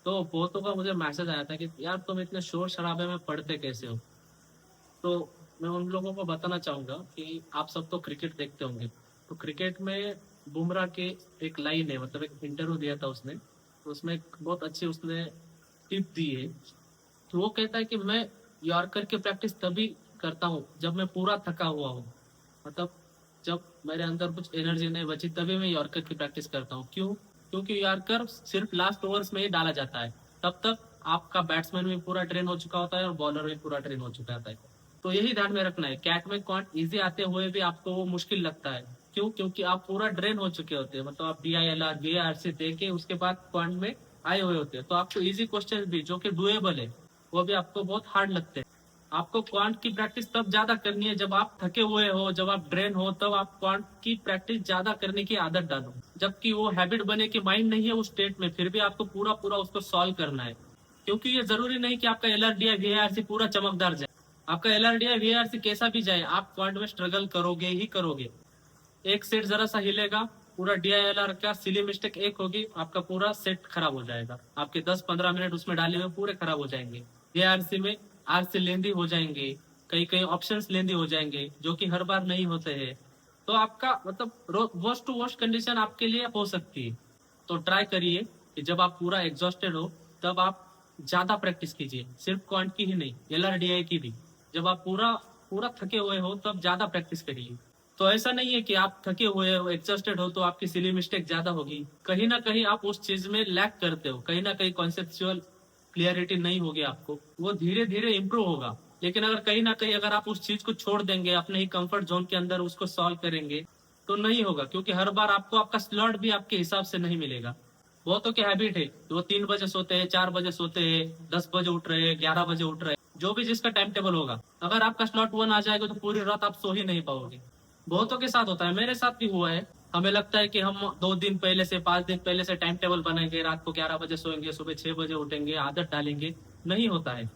तो बहुतों का मुझे मैसेज आया था कि यार तुम इतने शोर शराबे में पढ़ते कैसे हो। तो मैं उन लोगों को बताना चाहूंगा कि आप सब तो क्रिकेट देखते होंगे। तो क्रिकेट में बुमराह के एक लाइन है, मतलब एक इंटरव्यू दिया था उसने, तो उसमें एक बहुत अच्छी उसने टिप दी है। तो वो कहता है कि मैं यॉर्कर की प्रैक्टिस तभी करता हूँ जब मैं पूरा थका हुआ हूँ। मतलब जब मेरे अंदर कुछ एनर्जी नहीं बची तभी मैं यॉर्कर की प्रैक्टिस करता हूँ। क्यों? क्योंकि यॉर्कर सिर्फ लास्ट ओवर्स में ही डाला जाता है। तब तक आपका बैट्समैन भी पूरा ट्रेन हो चुका होता है और बॉलर भी पूरा ट्रेन हो चुका होता है। तो यही ध्यान में रखना है, कैट में कॉन्ट इजी आते हुए भी आपको वो मुश्किल लगता है। क्यों? क्योंकि आप पूरा ड्रेन हो चुके होते हैं, मतलब आप DILR VAR से दे के उसके बाद क्वांट में आए हुए होते हैं। तो आपको इजी क्वेश्चन भी जो कि डुएबल है वो भी आपको बहुत हार्ड लगते हैं। आपको क्वांट की प्रैक्टिस तब ज्यादा करनी है जब आप थके हुए हो, जब आप ड्रेन हो, तब आप क्वांट की प्रैक्टिस ज्यादा करने की आदत डालो। जबकि वो हैबिट बने कि माइंड नहीं है उस स्टेट में, फिर भी आपको पूरा पूरा उसको सॉल्व करना है। क्योंकि ये जरूरी नहीं कि आपका LRD VAR से पूरा चमकदार जाए। आपका LRD VAR से कैसा भी जाए, आप क्वांट में स्ट्रगल करोगे ही करोगे। एक सेट जरा सा हिलेगा, पूरा DILR का सिली मिस्टेक एक होगी, आपका पूरा सेट खराब हो जाएगा। आपके 10-15 मिनट उसमें डाले हुए पूरे खराब हो जाएंगे। ARC में RC लेंदी हो जाएंगे, कई कई ऑप्शंस लेंदी हो जाएंगे जो कि हर बार नहीं होते हैं। तो आपका मतलब वर्स्ट टू वर्स्ट कंडीशन आपके लिए हो सकती है। तो ट्राई करिए कि जब आप पूरा एग्जॉस्टेड हो तब आप ज्यादा प्रैक्टिस कीजिए, सिर्फ क्वांट की ही नहीं, LRDI की भी। जब आप पूरा पूरा थके हुए हो तब ज्यादा प्रैक्टिस करिए। तो ऐसा नहीं है कि आप थके हुए हो, एग्जॉस्टेड हो तो आपकी सिली मिस्टेक ज्यादा होगी। कहीं ना कहीं आप उस चीज में लैक करते हो, कहीं ना कहीं कॉन्सेप्चुअल क्लियरिटी नहीं होगी आपको, वो धीरे धीरे इंप्रूव होगा। लेकिन अगर कहीं ना कहीं अगर आप उस चीज को छोड़ देंगे, अपने ही कंफर्ट जोन के अंदर उसको सॉल्व करेंगे, तो नहीं होगा। क्योंकि हर बार आपको आपका स्लॉट भी आपके हिसाब से नहीं मिलेगा। बहुतों की हैबिट है, वो 3 बजे सोते हैं, 4 बजे सोते हैं, 10 बजे उठ रहे हैं, 11 बजे उठ रहे हैं, जो भी जिसका टाइम टेबल होगा। अगर आपका स्लॉट 1 आ जाएगा तो पूरी रात आप सो ही नहीं पाओगे। बहुतों के साथ होता है, मेरे साथ भी हुआ है। हमें लगता है कि हम 2 दिन पहले से, 5 दिन पहले से टाइम टेबल बनाएंगे, रात को 11 बजे सोएंगे, सुबह 6 बजे उठेंगे, आदत डालेंगे। नहीं होता है।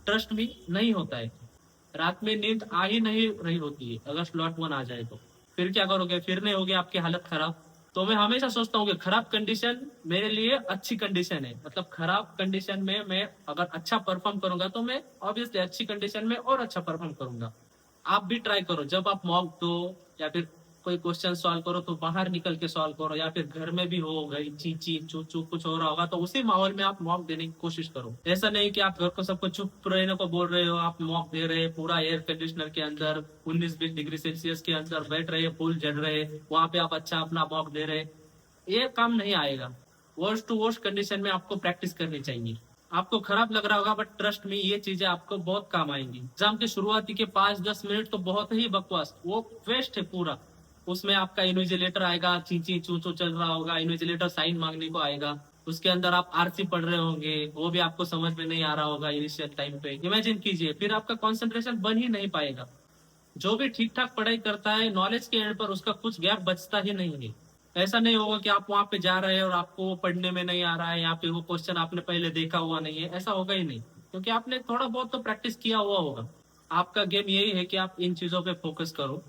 ट्रस्ट भी नहीं होता है। रात में नींद आ ही नहीं रही होती है अगर स्लॉट 1 आ जाए तो। फिर क्या करोगे? फिर नहीं होगी आपकी हालत खराब। तो मैं हमेशा सोचता हूँ कि खराब कंडीशन मेरे लिए अच्छी कंडीशन है। मतलब खराब कंडीशन में मैं अगर अच्छा परफॉर्म करूंगा तो मैं ऑब्वियसली अच्छी कंडीशन में और अच्छा परफॉर्म करूंगा। आप भी ट्राई करो, जब आप मॉक दो या फिर कोई क्वेश्चन सॉल्व करो तो बाहर निकल के सॉल्व करो, या फिर घर में भी हो गई ची ची चू चू कुछ हो रहा होगा तो उसी माहौल में आप मॉक देने की कोशिश करो। ऐसा नहीं कि आप घर को सबको चुप रहने को बोल रहे हो, आप मॉक दे रहे हैं पूरा एयर कंडीशनर के अंदर, 19-20 डिग्री सेल्सियस के अंदर बैठ रहे, फूल जल रहे, वहां पे आप अच्छा अपना मॉक दे रहे। ये काम नहीं आएगा। वर्स्ट टू वर्स्ट कंडीशन में आपको प्रैक्टिस करनी चाहिए। आपको खराब लग रहा होगा बट ट्रस्ट में ये चीजें आपको बहुत काम आएंगी। एग्जाम के शुरुआती के 5-10 मिनट तो बहुत ही बकवास, वो वेस्ट है पूरा। उसमें आपका इन्विजिलेटर आएगा, ची ची चू चू चल रहा होगा, इन्विजिलेटर साइन मांगने को आएगा। उसके अंदर आप RC पढ़ रहे होंगे, वो भी आपको समझ में नहीं आ रहा होगा इनिशियल टाइम पे। इमेजिन कीजिए, फिर आपका कंसंट्रेशन बन ही नहीं पाएगा। जो भी ठीक ठाक पढ़ाई करता है नॉलेज के एंड पर उसका कुछ गैप बचता ही नहीं है। ऐसा नहीं होगा कि आप वहां पे जा रहे हैं और आपको वो पढ़ने में नहीं आ रहा है, या फिर वो क्वेश्चन आपने पहले देखा हुआ नहीं है, ऐसा होगा ही नहीं। क्योंकि आपने थोड़ा बहुत तो प्रैक्टिस किया हुआ होगा। आपका गेम यही है कि आप इन चीजों पे फोकस करो।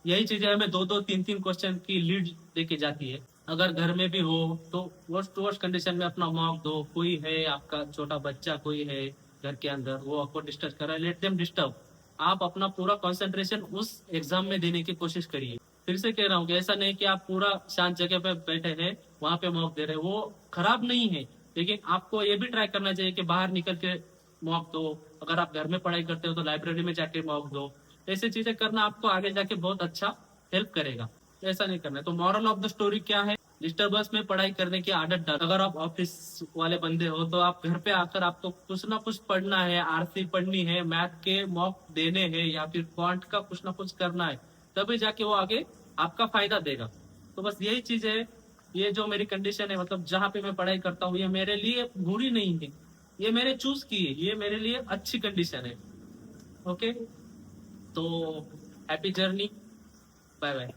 यही चीजें हमें 2-2, 3-3 क्वेश्चन की लीड देके जाती है। अगर घर में भी हो तो वर्स्ट टू वर्स्ट कंडीशन में अपना मॉक दो। कोई है आपका छोटा बच्चा, कोई है घर के अंदर, वो आपको डिस्टर्ब कर रहा है, लेट देम डिस्टर्ब। आप अपना पूरा कंसंट्रेशन उस एग्जाम में देने की कोशिश करिए। फिर से कह रहा हूँ कि ऐसा नहीं कि आप पूरा शांत जगह पे बैठे हैं, वहां पे मॉक दे रहे हैं, वो खराब नहीं है। लेकिन आपको ये भी ट्राई करना चाहिए कि बाहर निकल के मॉक दो। अगर आप घर में पढ़ाई करते हो तो लाइब्रेरी में जाके मॉक दो। ऐसी चीजें करना आपको आगे जाके बहुत अच्छा हेल्प करेगा। ऐसा नहीं करना है। तो मॉरल ऑफ द स्टोरी क्या है? डिस्टर्बेंस में पढ़ाई करने की आदत डाल। अगर आप ऑफिस वाले बंदे हो तो आप घर पे आकर आपको कुछ ना कुछ पढ़ना है, RC पढ़नी है, मैथ के मॉक देने हैं, या फिर क्वांट का कुछ ना कुछ करना है, तभी जाके वो आगे आपका फायदा देगा। तो बस यही चीज है। ये जो मेरी कंडीशन है, मतलब जहाँ पे मैं पढ़ाई करता हूँ, ये मेरे लिए बुरी नहीं है। ये मैंने चूज की है, ये मेरे लिए अच्छी कंडीशन है। ओके, तो हैप्पी जर्नी। Bye bye.